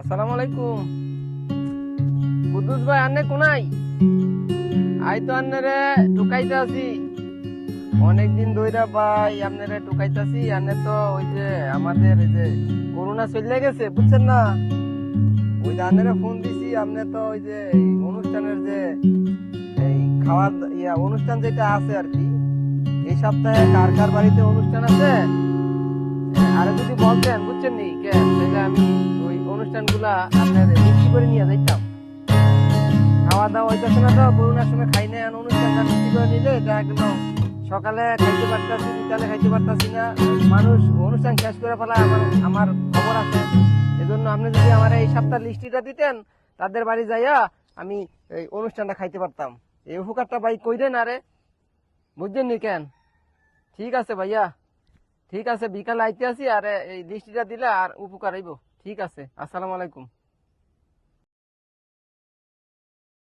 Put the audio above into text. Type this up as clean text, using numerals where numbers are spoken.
আসসালামু আলাইকুম। কুদ্দুস ভাই আন্নে কোনাই? আই তো আন্নারে টুকাইতে আছি অনেকদিন ধইরা ভাই, আপনারে টুকাইতাছি। আন্নে তো ওই যে আমাদের এই যে করোনা চলে গেছে, বুঝছেন না? ওই যে আন্নারে ফোন দিছি, আপনি তো ওই যে এই অনুষ্ঠানের যে এই খাওয়ার অনুষ্ঠান যেটা আছে আর কি, এই সপ্তাহে কার কার বাড়িতে অনুষ্ঠান আছে আরে যদি বলতেন, বুঝছেন নি কেন, তাহলে আমি ওই অনুষ্ঠানগুলা আপনার মিষ্টি করে নিয়ে যাইতাম। খাওয়া দাওয়া হইতেছে না তো, করোনার সময় খাই না, এখন অনুষ্ঠানটা মিষ্টি করে নিলে এটা একদম সকালে খাইতে পারতাছি, বিকালে খাইতে পারতাছি না, মানুষ অনুষ্ঠান শেষ করে ফেলা আমার আমার খবর আছে। এজন্য আপনি যদি আমার এই সপ্তাহ লিস্টিটা দিতেন, তাদের বাড়ি যাইয়া আমি এই অনুষ্ঠানটা খাইতে পারতাম। এই উপকারটা ভাই কইরেন আরে, বুঝছেন নি কেন? ঠিক আছে ভাইয়া, ঠিক আছে, বিকালে আইতে আসি, আর এই লিস্টিটা দিলে আর উপকার হইব। ঠিক আছে, আসসালামু আলাইকুম।